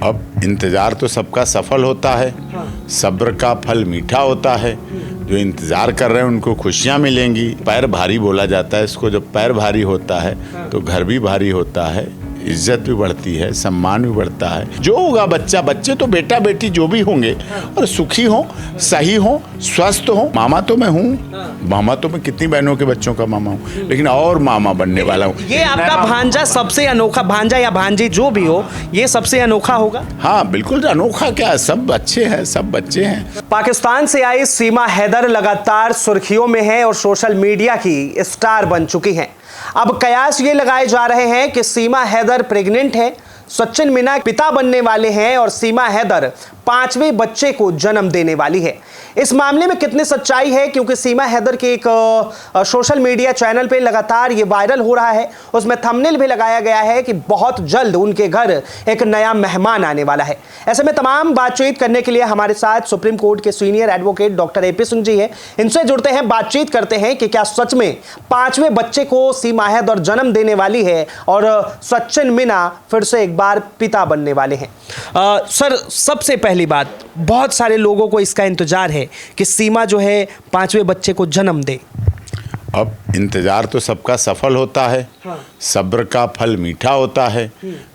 अब इंतज़ार तो सबका सफल होता है। सब्र का फल मीठा होता है। जो इंतज़ार कर रहे हैं उनको खुशियाँ मिलेंगी। पैर भारी बोला जाता है इसको। जब पैर भारी होता है तो घर भी भारी होता है, इज्जत भी बढ़ती है, सम्मान भी बढ़ता है। जो होगा बच्चा, बच्चे तो बेटा बेटी जो भी होंगे और सुखी हो, सही हो, स्वस्थ हो। मामा तो मैं हूँ, मामा तो मैं कितनी बहनों के बच्चों का मामा हूँ, लेकिन और मामा बनने वाला हूँ। ये आपका भांजा सबसे अनोखा, भांजा या भांजी जो भी हो, ये सबसे अनोखा होगा। हाँ बिल्कुल अनोखा, क्या सब अच्छे हैं, सब बच्चे हैं। पाकिस्तान से आई सीमा हैदर लगातार सुर्खियों में है और सोशल मीडिया की स्टार बन चुकी हैं। अब कयास ये लगाए जा रहे हैं कि सीमा हैदर प्रेग्नेंट है, सचिन मीना पिता बनने वाले हैं और सीमा हैदर 5वें बच्चे को जन्म देने वाली है। इस मामले में कितनी सच्चाई है, क्योंकि सीमा हैदर के एक सोशल मीडिया चैनल पे लगातार ये वायरल हो रहा है। उसमें थंबनेल भी लगाया गया है कि बहुत जल्द उनके घर एक नया मेहमान आने वाला है। ऐसे में तमाम बातचीत करने के लिए हमारे साथ सुप्रीम कोर्ट के senior advocate doctor AP Singh ji है। इनसे जुड़ते हैं, बातचीत करते हैं कि क्या सच में 5वें बच्चे को सीमा हैदर जन्म देने वाली है और सचिन मीना फिर से एक बार पिता बनने वाले हैं। सर, सबसे पहली बात, बहुत सारे लोगों को इसका इंतजार है कि सीमा जो है 5वें बच्चे को जन्म दे। अब इंतज़ार तो सबका सफल होता है। सब्र का फल मीठा होता है।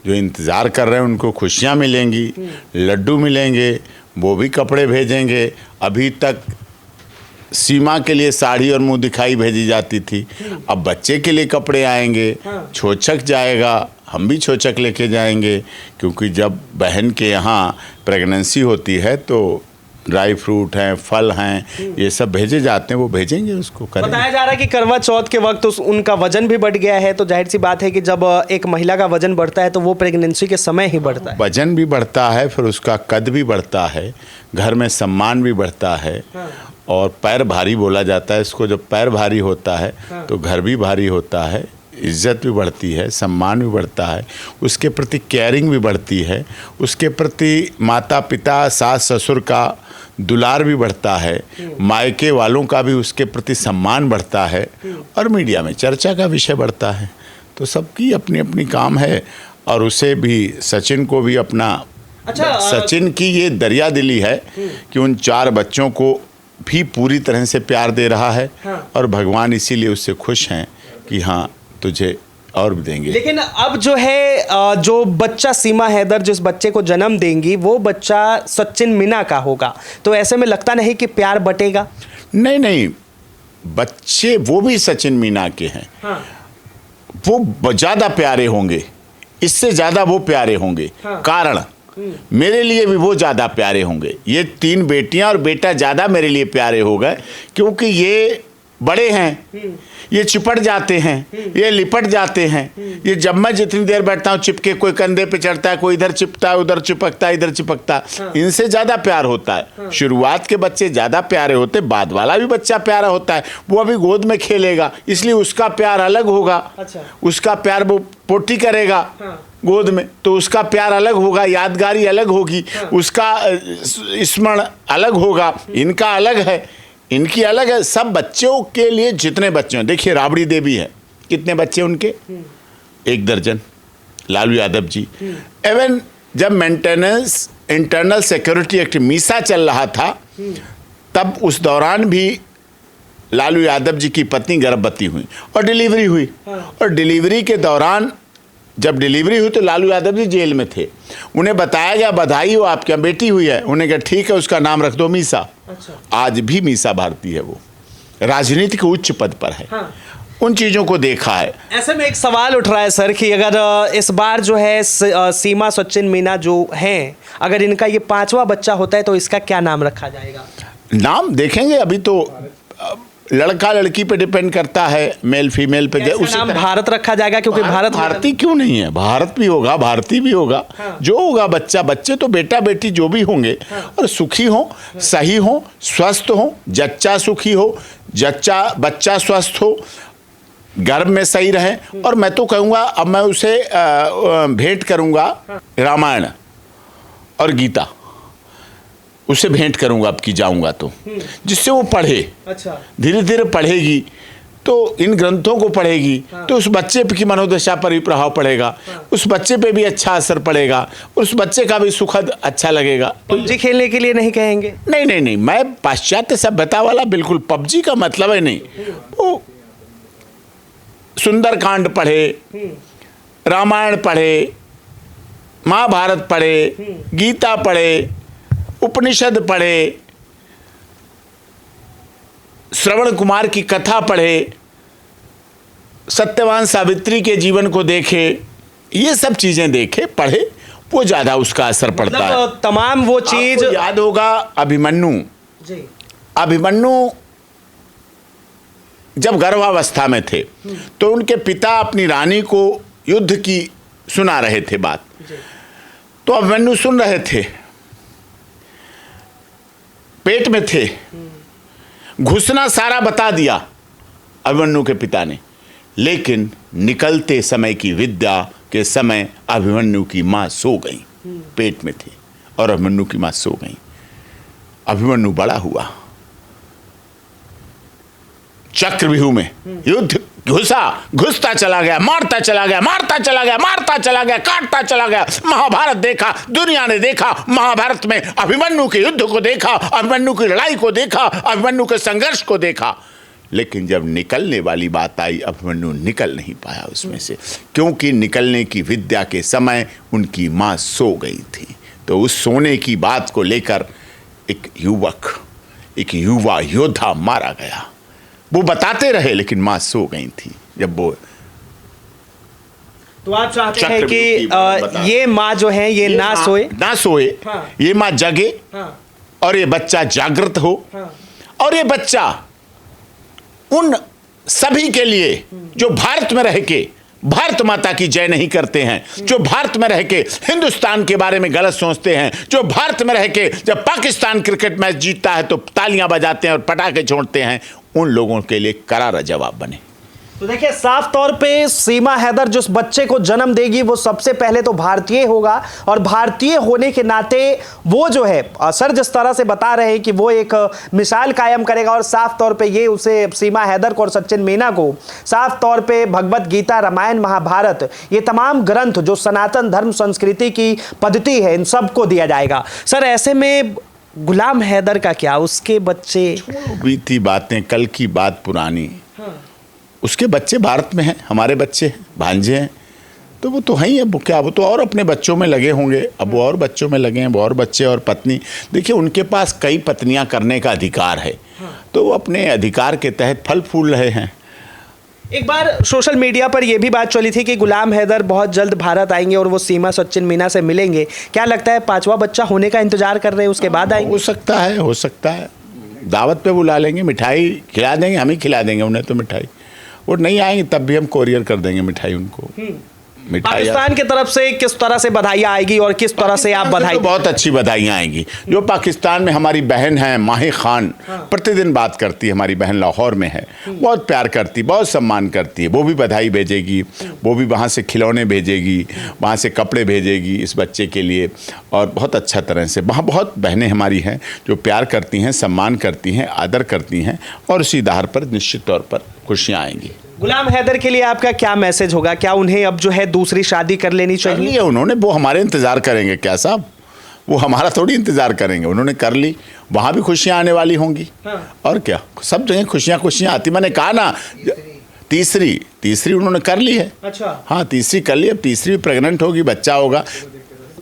जो इंतज़ार कर रहे हैं उनको खुशियाँ मिलेंगी, लड्डू मिलेंगे, वो भी कपड़े भेजेंगे। अभी तक सीमा के लिए साड़ी और मुंह दिखाई भेजी जाती थी, अब बच्चे के लिए कपड़े आएंगे, छोचक जाएगा, हम भी छोचक लेके जाएंगे। क्योंकि जब बहन के यहाँ प्रेगनेंसी होती है तो ड्राई फ्रूट हैं, फल हैं, ये सब भेजे जाते हैं, वो भेजेंगे, उसको करेंगे। बताया जा रहा है कि करवा चौथ के वक्त उनका वजन भी बढ़ गया है, तो जाहिर सी बात है कि जब एक महिला का वजन बढ़ता है तो वो प्रेगनेंसी के समय ही बढ़ता है। वजन भी बढ़ता है, फिर उसका कद भी बढ़ता है, घर में सम्मान भी बढ़ता है। और पैर भारी बोला जाता है इसको। जब पैर भारी होता है तो घर भी भारी होता है, इज्जत भी बढ़ती है, सम्मान भी बढ़ता है, उसके प्रति केयरिंग भी बढ़ती है, उसके प्रति माता पिता सास ससुर का दुलार भी बढ़ता है, मायके वालों का भी उसके प्रति सम्मान बढ़ता है और मीडिया में चर्चा का विषय बढ़ता है। तो सबकी अपनी अपनी काम है। और उसे भी, सचिन को भी अपना, सचिन की ये दरिया दिली है कि उन 4 बच्चों को भी पूरी तरह से प्यार दे रहा है। और भगवान इसीलिए उससे खुश हैं कि हाँ तुझे और भी देंगे। लेकिन अब जो है, जो बच्चा सीमा हैदर जिस बच्चे को जन्म देंगी वो बच्चा सचिन मीना का होगा, तो ऐसे में लगता नहीं कि प्यार बटेगा? नहीं नहीं, बच्चे वो भी सचिन मीना के हैं। वो ज़्यादा प्यारे होंगे, इससे ज़्यादा वो प्यारे होंगे। कारण मेरे लिए भी वो ज़्यादा प्यारे होंगे। ये 3 बेटियां और बेटा ज़्यादा मेरे लिए प्यारे हो गए, क्योंकि ये बड़े हैं, ये चिपट जाते हैं, ये लिपट जाते हैं। ये जब मैं जितनी देर बैठता हूँ चिपके, कोई कंधे पे चढ़ता है, कोई इधर चिपता है, उधर चिपकता है, इधर चिपकता है। इनसे ज़्यादा प्यार होता है। शुरुआत के बच्चे ज़्यादा प्यारे होते, बाद वाला भी बच्चा प्यारा होता है। वो अभी गोद में खेलेगा, इसलिए उसका प्यार अलग होगा। उसका प्यार वो पोटी करेगा गोद में, तो उसका प्यार अलग होगा, यादगारी अलग होगी, उसका स्मरण अलग होगा। इनका अलग है, इनकी अलग है। सब बच्चों के लिए जितने बच्चे हैं, देखिए राबड़ी देवी है, कितने बच्चे उनके? 1 दर्जन। लालू यादव जी, एवन जब maintenance internal security act Misa चल रहा था, तब उस दौरान भी लालू यादव जी की पत्नी गर्भवती हुई और डिलीवरी हुई। और डिलीवरी के दौरान, जब डिलीवरी हुई तो लालू यादव जी जेल में थे। उन्हें बताया गया बधाई हो, आपकी बेटी हुई है। उन्हें कहा ठीक है, उसका नाम रख दो मीसा। आज भी मीसा भारती है, वो राजनीति के उच्च पद पर है। उन चीज़ों को देखा है। ऐसे में एक सवाल उठ रहा है सर कि अगर इस बार जो है सीमा सचिन मीना जो हैं, अगर इनका ये 5वां बच्चा होता है तो इसका क्या नाम रखा जाएगा? नाम देखेंगे, अभी तो लड़का लड़की पे डिपेंड करता है, मेल फीमेल पे। उसी नाम भारत रखा जाएगा, क्योंकि भारत भारती क्यों नहीं है? भारत भी होगा, भारती भी होगा। जो होगा बच्चा, बच्चे तो बेटा बेटी जो भी होंगे और सुखी हो, सही हो, स्वस्थ हो, जच्चा सुखी हो, जच्चा बच्चा स्वस्थ हो, गर्भ में सही रहे। और मैं तो कहूँगा, अब मैं उसे भेंट करूँगा रामायण और गीता, उसे भेंट करूंगा अब की जाऊंगा तो, जिससे वो पढ़े। धीरे धीरे पढ़ेगी तो इन ग्रंथों को पढ़ेगी तो उस बच्चे की मनोदशा पर भी प्रभाव पड़ेगा, उस बच्चे पे भी अच्छा असर पड़ेगा, उस बच्चे का भी सुखद अच्छा लगेगा। तो पबजी खेलने के लिए नहीं कहेंगे? नहीं नहीं नहीं, मैं पाश्चात्य सभ्यता वाला बिल्कुल, पबजी का मतलब है नहीं। वो सुंदरकांड पढ़े, रामायण पढ़े, महाभारत पढ़े, गीता पढ़े, उपनिषद पढ़े, श्रवण कुमार की कथा पढ़े, सत्यवान सावित्री के जीवन को देखे, ये सब चीजें देखे, पढ़े, वो ज्यादा उसका असर पड़ता है। तमाम वो चीज याद होगा अभिमन्यु जी। अभिमन्यु जब गर्भावस्था में थे तो उनके पिता अपनी रानी को युद्ध की सुना रहे थे बात, तो अभिमन्यु सुन रहे थे, पेट में थे, घुसना सारा बता दिया अभिमन्यु के पिता ने, लेकिन निकलते समय की विद्या के समय अभिमन्यु की मां सो गई, पेट में थी और अभिमन्यु की मां सो गई। अभिमन्यु बड़ा हुआ, चक्रव्यूह में युद्ध घुसता चला गया, मारता चला गया, मारता चला गया, मारता चला गया, काटता चला गया। महाभारत देखा, दुनिया ने देखा, महाभारत में अभिमन्यु के युद्ध को देखा, अभिमन्यु की लड़ाई को देखा, अभिमन्यु के संघर्ष को देखा, लेकिन जब निकलने वाली बात आई अभिमन्यु निकल नहीं पाया उसमें से, क्योंकि निकलने की विद्या के समय उनकी मां सो गई थी। तो उस सोने की बात को लेकर एक युवा योद्धा मारा गया। वो बताते रहे लेकिन मां सो गई थी जब वो। तो आप चाहते हैं कि ये माँ जो है ये ना सोए, हाँ। ये माँ जगे, हाँ। और ये बच्चा जागृत हो, हाँ। और ये बच्चा उन सभी के लिए जो भारत में रह के भारत माता की जय नहीं करते हैं, जो भारत में रह के हिंदुस्तान के बारे में गलत सोचते हैं, जो भारत में रह के जब पाकिस्तान क्रिकेट मैच जीतता है तो तालियां बजाते हैं और पटाखे छोड़ते हैं, उन लोगों के लिए करारा जवाब बने। तो देखिए साफ तौर पे सीमा हैदर जिस बच्चे को जन्म देगी वो सबसे पहले तो भारतीय होगा, और भारतीय होने के नाते वो जो है सर जिस तरह से बता रहे हैं कि वो एक मिसाल कायम करेगा, और साफ तौर पे ये उसे सीमा हैदर को और सचिन मीना को साफ तौर पे भगवत गीता, रामायण, महाभारत, ये तमाम ग्रंथ जो सनातन धर्म संस्कृति की पद्धति है इन सबको दिया जाएगा। सर ऐसे में गुलाम हैदर का क्या, उसके बच्चे बीती बातें, कल की बात पुरानी, हाँ। उसके बच्चे भारत में हैं, हमारे बच्चे हैं, भांजे हैं, तो वो तो हैं ही। अब क्या, वो तो और अपने बच्चों में लगे होंगे, अब वो और बच्चों में लगे हैं, वो और बच्चे और पत्नी। देखिए उनके पास कई पत्नियां करने का अधिकार है, तो वो अपने अधिकार के तहत फल फूल रहे हैं। एक बार सोशल मीडिया पर यह भी बात चली थी कि गुलाम हैदर बहुत जल्द भारत आएंगे और वो सीमा सचिन मीना से मिलेंगे। क्या लगता है पांचवा बच्चा होने का इंतजार कर रहे हैं, उसके बाद आएंगे? हो सकता है दावत पे बुला लेंगे, मिठाई खिला देंगे, हम ही खिला देंगे उन्हें तो मिठाई। वो नहीं आएंगे तब भी हम कोरियर कर देंगे मिठाई उनको। पाकिस्तान की तरफ से किस तरह से बधाइयाँ आएगी और किस तरह से आप बधाई? तो बहुत अच्छी बधाइयाँ आएंगी। जो पाकिस्तान में हमारी बहन है माही खान, प्रतिदिन बात करती है, हमारी बहन लाहौर में है, बहुत प्यार करती, बहुत सम्मान करती है, वो भी बधाई भेजेगी, वो भी वहाँ से खिलौने भेजेगी, वहाँ से कपड़े भेजेगी इस बच्चे के लिए, और बहुत अच्छा तरह से वहाँ बहुत बहनें हमारी हैं जो प्यार करती हैं, सम्मान करती हैं, आदर करती हैं, और उसी आधार पर निश्चित तौर पर खुशियाँ आएंगी। गुलाम हैदर के लिए आपका क्या मैसेज होगा? क्या उन्हें अब जो है दूसरी शादी कर लेनी चाहिए? उन्होंने, वो हमारे इंतजार करेंगे क्या साहब, वो हमारा थोड़ी इंतजार करेंगे, उन्होंने कर ली, वहाँ भी खुशियाँ आने वाली होंगी। हाँ। और क्या, सब जगह खुशियाँ आती। मैंने कहा ना तीसरी उन्होंने कर ली है। अच्छा। हाँ तीसरी कर ली, अब तीसरी प्रेग्नेंट होगी, बच्चा होगा,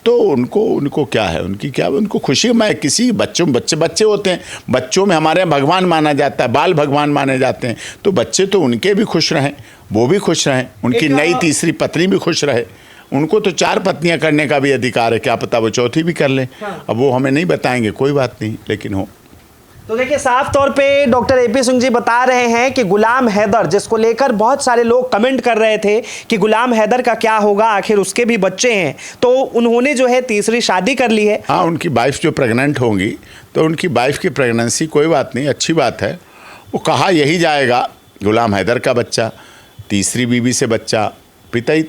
तो उनको क्या है, उनको खुशी। मैं किसी बच्चे होते हैं, बच्चों में हमारे यहाँ भगवान माना जाता है, बाल भगवान माने जाते हैं, तो बच्चे तो उनके भी खुश रहें, वो भी खुश रहें, उनकी नई तीसरी पत्नी भी खुश रहे। उनको तो 4 पत्नियां करने का भी अधिकार है, क्या पता वो चौथी भी कर ले। हाँ। अब वो हमें नहीं बताएंगे, कोई बात नहीं, लेकिन हो। तो देखिए साफ तौर पे डॉक्टर AP सिंह जी बता रहे हैं कि गुलाम हैदर, जिसको लेकर बहुत सारे लोग कमेंट कर रहे थे कि गुलाम हैदर का क्या होगा, आखिर उसके भी बच्चे हैं, तो उन्होंने जो है तीसरी शादी कर ली है। हाँ, उनकी वाइफ जो प्रेग्नेंट होंगी तो उनकी वाइफ की प्रेगनेंसी कोई बात नहीं, अच्छी बात है। वो कहा यही जाएगा, गुलाम हैदर का बच्चा, तीसरी बीवी से बच्चा, पिता ही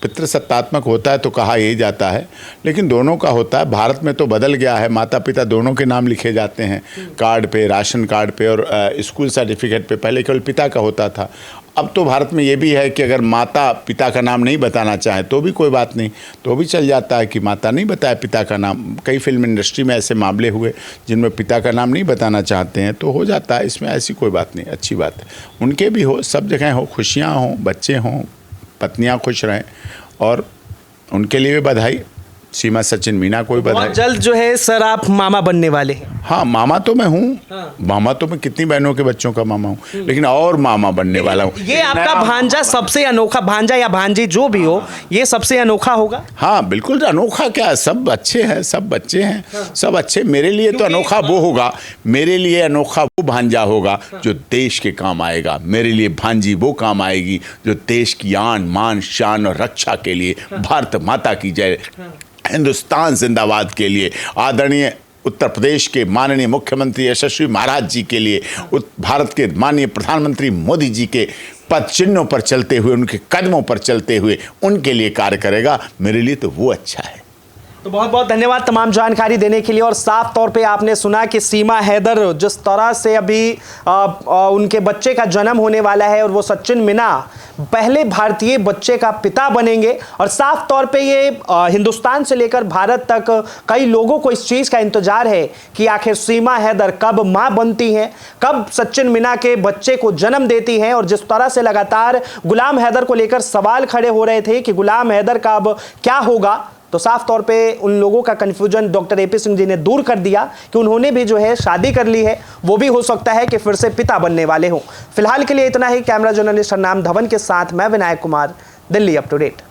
पितृसत्तात्मक होता है तो कहा यही जाता है, लेकिन दोनों का होता है। भारत में तो बदल गया है, माता पिता दोनों के नाम लिखे जाते हैं कार्ड पे, राशन कार्ड पे और स्कूल सर्टिफिकेट पे। पहले केवल पिता का होता था। अब तो भारत में ये भी है कि अगर माता पिता का नाम नहीं बताना चाहे तो भी कोई बात नहीं, तो भी चल जाता है कि माता नहीं बताए पिता का नाम। कई फिल्म इंडस्ट्री में ऐसे मामले हुए जिनमें पिता का नाम नहीं बताना चाहते हैं, तो हो जाता है। इसमें ऐसी कोई बात नहीं, अच्छी बात है। उनके भी हो, सब जगह हो, खुशियाँ हों, बच्चे हों, पत्नियाँ खुश रहें, और उनके लिए भी बधाई। सीमा सचिन मीना को भी बधाई। बहुत जल्द जो है सर आप मामा बनने वाले हैं। हाँ, मामा तो मैं हूँ। मामा तो मैं कितनी बहनों के बच्चों का मामा हूँ, लेकिन और मामा बनने वाला हूँ। ये आपका भांजा सबसे अनोखा, भांजा या भांजी जो भी हो, ये सबसे अनोखा होगा। हाँ बिल्कुल, अनोखा क्या, सब अच्छे हैं, सब बच्चे हैं, सब अच्छे। मेरे लिए तो अनोखा वो होगा, मेरे लिए अनोखा वो भांजा होगा जो देश के काम आएगा। मेरे लिए भांजी वो काम आएगी जो देश की आन मान शान और रक्षा के लिए, भारत माता की जय, हिंदुस्तान जिंदाबाद के लिए, आदरणीय उत्तर प्रदेश के माननीय मुख्यमंत्री यशस्वी महाराज जी के लिए, भारत के माननीय प्रधानमंत्री मोदी जी के पद चिन्हों पर चलते हुए, उनके कदमों पर चलते हुए उनके लिए कार्य करेगा। मेरे लिए तो वो अच्छा है। तो बहुत बहुत धन्यवाद तमाम जानकारी देने के लिए। और साफ तौर पे आपने सुना कि सीमा हैदर जिस तरह से अभी उनके बच्चे का जन्म होने वाला है और वो सचिन मीना पहले भारतीय बच्चे का पिता बनेंगे, और साफ तौर पे ये हिंदुस्तान से लेकर भारत तक कई लोगों को इस चीज़ का इंतजार है कि आखिर सीमा हैदर कब मां बनती हैं, कब सचिन मीना के बच्चे को जन्म देती हैं। और जिस तरह से लगातार गुलाम हैदर को लेकर सवाल खड़े हो रहे थे कि गुलाम हैदर का अब क्या होगा, तो साफ तौर पे उन लोगों का confusion doctor AP Singh ji ने दूर कर दिया कि उन्होंने भी जो है शादी कर ली है, वो भी हो सकता है कि फिर से पिता बनने वाले हों। फिलहाल के लिए इतना ही। कैमरा जर्नलिस्ट हरनाम धवन के साथ मैं Vinayak Kumar, Delhi up to date.